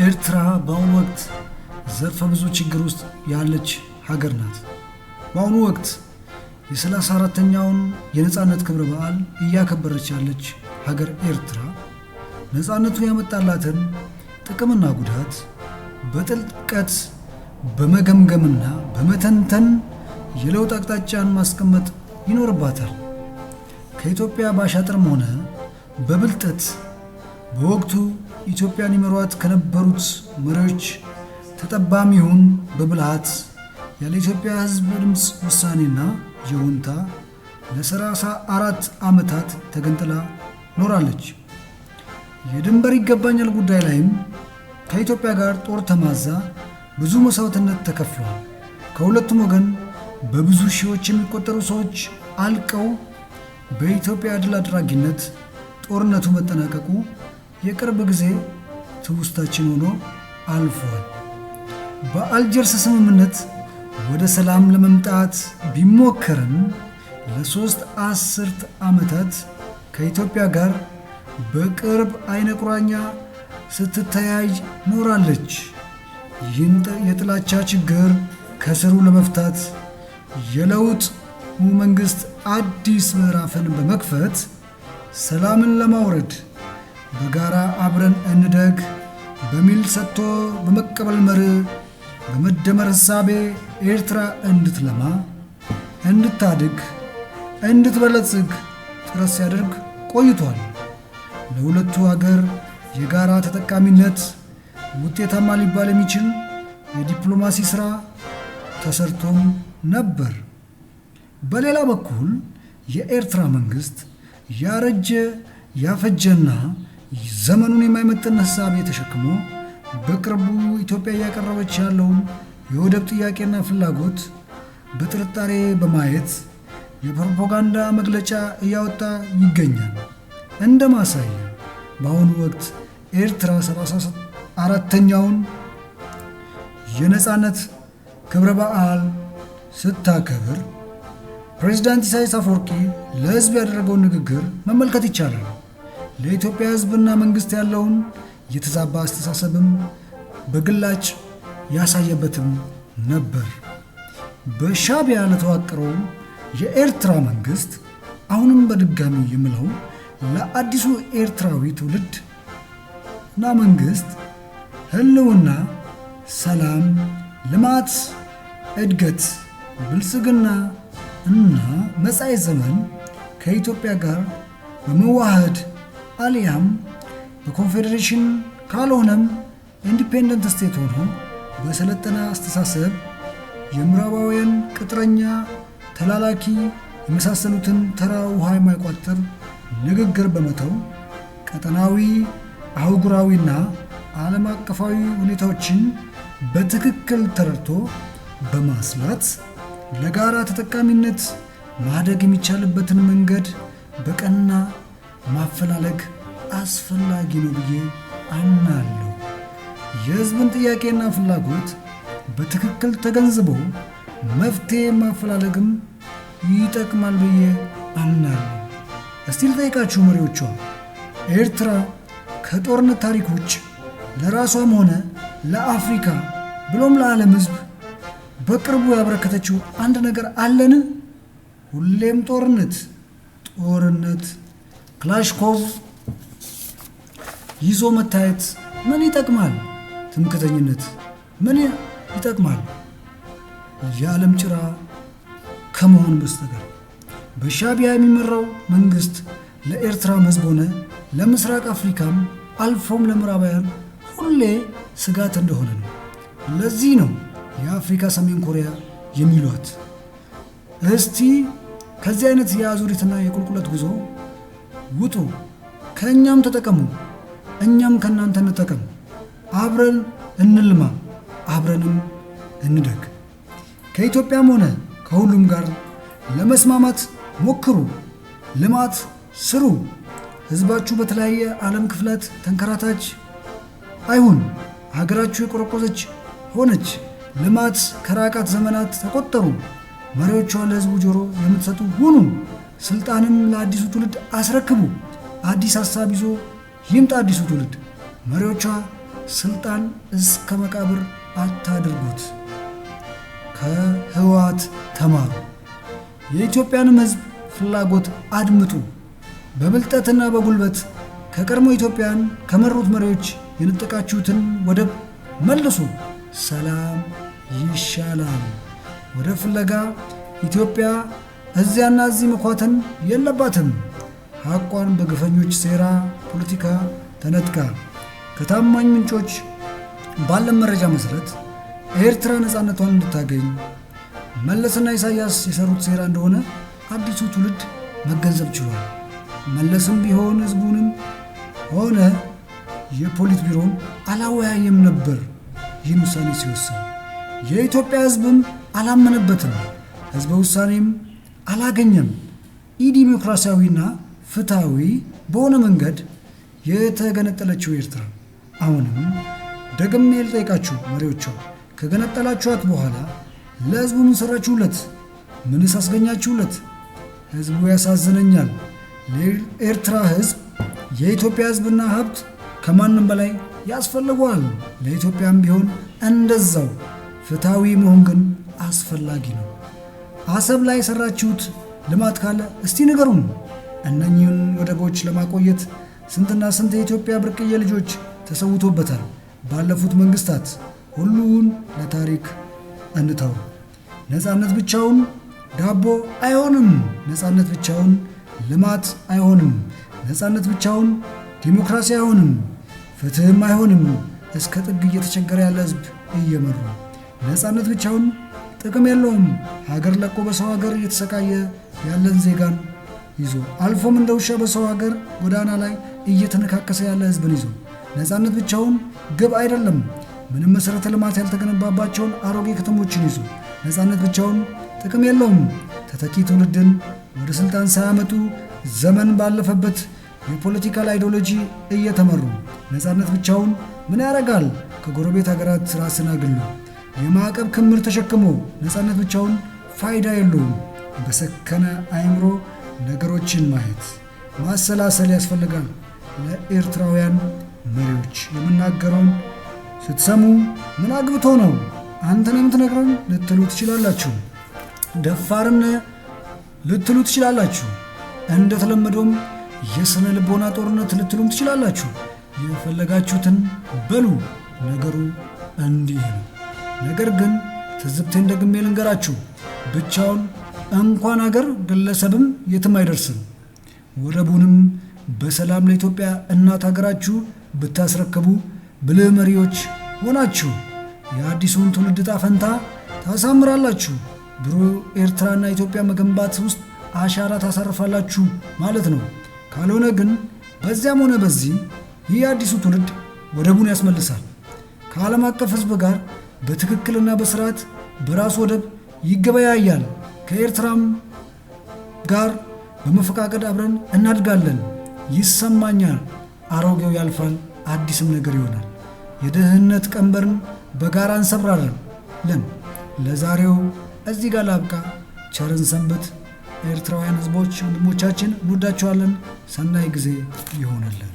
ኤርትራ በአሁኑ ወቅት ዘርፈ ብዙ ችግር ውስጥ ያለች ሀገር ናት። በአሁኑ ወቅት የ34ኛውን የነጻነት ክብረ በዓል እያከበረች ያለች ሀገር ኤርትራ ነጻነቱን ያመጣላትን ጥቅምና ጉዳት በጥልቀት በመገምገምና በመተንተን የለውጥ አቅጣጫን ማስቀመጥ ይኖርባታል። ከኢትዮጵያ ባሻጥርም ሆነ በብልጠት በወቅቱ ኢትዮጵያን ይመሯት ከነበሩት መሪዎች ተጠባም ይሁን በብልሃት ያለ ኢትዮጵያ ሕዝብ ድምፅ ውሳኔና ይሁንታ ለ34 ዓመታት ተገንጥላ ኖራለች። የድንበር ይገባኛል ጉዳይ ላይም ከኢትዮጵያ ጋር ጦር ተማዛ ብዙ መስዋዕትነት ተከፍሏል። ከሁለቱም ወገን በብዙ ሺዎች የሚቆጠሩ ሰዎች አልቀው በኢትዮጵያ ድል አድራጊነት ጦርነቱ መጠናቀቁ የቅርብ ጊዜ ትውስታችን ሆኖ አልፏል። በአልጀርስ ስምምነት ወደ ሰላም ለመምጣት ቢሞከርም ለ3 አስርት ዓመታት ከኢትዮጵያ ጋር በቅርብ አይነ ቁራኛ ስትተያይ ኖራለች። ይህን የጥላቻ ችግር ከስሩ ለመፍታት የለውጥ መንግስት አዲስ ምዕራፍን በመክፈት ሰላምን ለማውረድ በጋራ አብረን እንደግ በሚል ሰጥቶ በመቀበል መርህ በመደመር ሕሳቤ ኤርትራ እንድትለማ፣ እንድታድግ፣ እንድትበለጽግ ጥረት ሲያደርግ ቆይቷል። ለሁለቱ ሀገር የጋራ ተጠቃሚነት ውጤታማ ሊባል የሚችል የዲፕሎማሲ ሥራ ተሰርቶም ነበር። በሌላ በኩል የኤርትራ መንግስት ያረጀ ያፈጀና ዘመኑን የማይመጥን ሐሳብ ተሸክሞ በቅርቡ ኢትዮጵያ እያቀረበች ያለውን የወደብ ጥያቄና ፍላጎት በጥርጣሬ በማየት የፕሮፓጋንዳ መግለጫ እያወጣ ይገኛል። እንደ ማሳያ በአሁኑ ወቅት ኤርትራ 34ኛውን የነጻነት ክብረ በዓል ስታከብር ፕሬዝዳንት ኢሳያስ አፈወርቂ ለሕዝብ ያደረገውን ንግግር መመልከት ይቻላል። ለኢትዮጵያ ሕዝብና መንግስት ያለውን የተዛባ አስተሳሰብም በግላጭ ያሳየበትም ነበር። በሻዕቢያ ለተዋቀረው የኤርትራ መንግስት አሁንም በድጋሚ የምለው ለአዲሱ ኤርትራዊ ትውልድ እና መንግስት ህልውና፣ ሰላም፣ ልማት፣ እድገት፣ ብልጽግና እና መጻኢ ዘመን ከኢትዮጵያ ጋር በመዋሃድ አሊያም በኮንፌዴሬሽን ካልሆነም ኢንዲፔንደንት ስቴት ሆኖ በሰለጠነ አስተሳሰብ የምዕራባውያን ቅጥረኛ፣ ተላላኪ የመሳሰሉትን ተራ ውሃ የማይቋጥር ንግግር በመተው ቀጠናዊ፣ አህጉራዊና ዓለም አቀፋዊ ሁኔታዎችን በትክክል ተረድቶ በማስላት ለጋራ ተጠቃሚነት ማደግ የሚቻልበትን መንገድ በቀና ማፈላለግ አስፈላጊ ነው ብዬ አምናለሁ። የሕዝብን ጥያቄና ፍላጎት በትክክል ተገንዝቦ መፍትሄ ማፈላለግም ይጠቅማል ብዬ አምናለሁ። እስቲ ልጠይቃችሁ መሪዎቿ፣ ኤርትራ ከጦርነት ታሪክ ውጭ ለራሷም ሆነ ለአፍሪካ ብሎም ለዓለም ሕዝብ በቅርቡ ያበረከተችው አንድ ነገር አለን? ሁሌም ጦርነት፣ ክላሽኮቭ ይዞ መታየት ምን ይጠቅማል? ትምክተኝነት ምን ይጠቅማል? የዓለም ጭራ ከመሆን በስተቀር በሻዕቢያ የሚመራው መንግስት ለኤርትራም ሕዝብ ሆነ ለምስራቅ አፍሪካም አልፎም ለምዕራባውያን ሁሌ ስጋት እንደሆነ ነው። ለዚህ ነው የአፍሪካ ሰሜን ኮሪያ የሚሏት። እስቲ ከዚህ አይነት የአዙሪትና የቁልቁለት ጉዞ ውጡ፣ ከእኛም ተጠቀሙ፣ እኛም ከእናንተ እንጠቀም፣ አብረን እንልማ፣ አብረንም እንደግ። ከኢትዮጵያም ሆነ ከሁሉም ጋር ለመስማማት ሞክሩ፣ ልማት ስሩ። ሕዝባችሁ በተለያየ ዓለም ክፍላት ተንከራታች አይሁን፣ ሀገራችሁ የቆረቆዘች ሆነች። ልማት ከራቃት ዘመናት ተቆጠሩ። መሪዎቿ ለሕዝቡ ጆሮ የምትሰጡ ሁኑ። ስልጣንን ለአዲሱ ትውልድ አስረክቡ። አዲስ ሐሳብ ይዞ ይምጣ አዲሱ ትውልድ። መሪዎቿ ስልጣን እስከ መቃብር አታድርጉት። ከህወሓት ተማሩ። የኢትዮጵያንም ህዝብ ፍላጎት አድምጡ። በብልጠትና በጉልበት ከቀድሞ ኢትዮጵያን ከመሩት መሪዎች የነጠቃችሁትን ወደብ መልሱ። ሰላም ይሻላል። ወደብ ፍለጋ ኢትዮጵያ እዚያና እዚህ መኳተን የለባትም። ሐቋን በግፈኞች ሴራ ፖለቲካ ተነጥቃ ከታማኝ ምንጮች ባለን መረጃ መሰረት ኤርትራ ነፃነቷን እንድታገኝ መለስና ኢሳያስ የሰሩት ሴራ እንደሆነ አዲሱ ትውልድ መገንዘብ ችሏል። መለስም ቢሆን ህዝቡንም ሆነ የፖሊት ቢሮን አላወያየም ነበር ይህን ውሳኔ ሲወስን። የኢትዮጵያ ህዝብም አላመነበትም። ህዝበ ውሳኔም አላገኘም። ኢዲሞክራሲያዊና ፍትሃዊ በሆነ መንገድ የተገነጠለችው ኤርትራ አሁንም ደግሜ ልጠይቃችሁ መሪዎቿ፣ ከገነጠላችኋት በኋላ ለህዝቡ ምን ሰራችሁለት? ምንስ አስገኛችሁለት? ህዝቡ ያሳዝነኛል። ለኤርትራ ህዝብ የኢትዮጵያ ህዝብና ሀብት ከማንም በላይ ያስፈልገዋል። ለኢትዮጵያም ቢሆን እንደዛው። ፍትሃዊ መሆን ግን አስፈላጊ ነው። አሰብ ላይ የሰራችሁት ልማት ካለ እስቲ ንገሩን። እነኚህን ወደቦች ለማቆየት ስንትና ስንት የኢትዮጵያ ብርቅዬ ልጆች ተሰውቶበታል። ባለፉት መንግስታት ሁሉን ለታሪክ እንተው። ነፃነት ብቻውን ዳቦ አይሆንም። ነፃነት ብቻውን ልማት አይሆንም። ነፃነት ብቻውን ዲሞክራሲ አይሆንም። ፍትህም አይሆንም። እስከ ጥግ እየተቸገረ ያለ ህዝብ እየመሩ ነፃነት ብቻውን ጥቅም የለውም። ሀገር ለቆ በሰው ሀገር እየተሰቃየ ያለን ዜጋን ይዞ አልፎም እንደ ውሻ በሰው ሀገር ጎዳና ላይ እየተነካከሰ ያለ ህዝብን ይዞ ነፃነት ብቻውን ግብ አይደለም። ምንም መሰረተ ልማት ያልተገነባባቸውን አሮጌ ከተሞችን ይዞ ነፃነት ብቻውን ጥቅም የለውም። ተተኪ ትውልድን ወደ ስልጣን ሳያመጡ ዘመን ባለፈበት የፖለቲካል አይዲዮሎጂ እየተመሩ ነፃነት ብቻውን ምን ያደርጋል? ከጎረቤት ሀገራት ራስን አግሎ የማዕቀብ ክምር ተሸክሞ ነፃነት ብቻውን ፋይዳ የለውም። በሰከነ አእምሮ ነገሮችን ማየት ማሰላሰል ያስፈልጋል። ለኤርትራውያን መሪዎች የምናገረውን ስትሰሙ ምን አግብቶ ነው አንተን የምትነግረን ልትሉ ትችላላችሁ። ደፋርም ልትሉ ትችላላችሁ። እንደተለመደውም የስነ ልቦና ጦርነት ልትሉም ትችላላችሁ። የፈለጋችሁትን በሉ። ነገሩ እንዲህ ነው። ነገር ግን ትዝብቴን ደግሜ ልንገራችሁ። ብቻውን እንኳን ሀገር ግለሰብም የትም አይደርስም። ወደቡንም በሰላም ለኢትዮጵያ እናት ሀገራችሁ ብታስረክቡ ብልህ መሪዎች ሆናችሁ የአዲሱን ትውልድ ዕጣ ፈንታ ታሳምራላችሁ። ብሩህ ኤርትራና ኢትዮጵያ መገንባት ውስጥ አሻራ ታሳርፋላችሁ ማለት ነው። ካልሆነ ግን በዚያም ሆነ በዚህ ይህ አዲሱ ትውልድ ወደቡን ያስመልሳል። ከዓለም አቀፍ ሕዝብ ጋር በትክክልና በስርዓት በራሱ ወደብ ይገበያያል። ከኤርትራም ጋር በመፈቃቀድ አብረን እናድጋለን። ይሰማኛል። አሮጌው ያልፋል፣ አዲስም ነገር ይሆናል። የድህነት ቀንበርን በጋራ እንሰብራለን። ለዛሬው እዚህ ጋር ላብቃ። ቸርን ሰንበት። ኤርትራውያን ህዝቦች ወንድሞቻችን እንወዳችኋለን። ሰናይ ጊዜ ይሆነልን።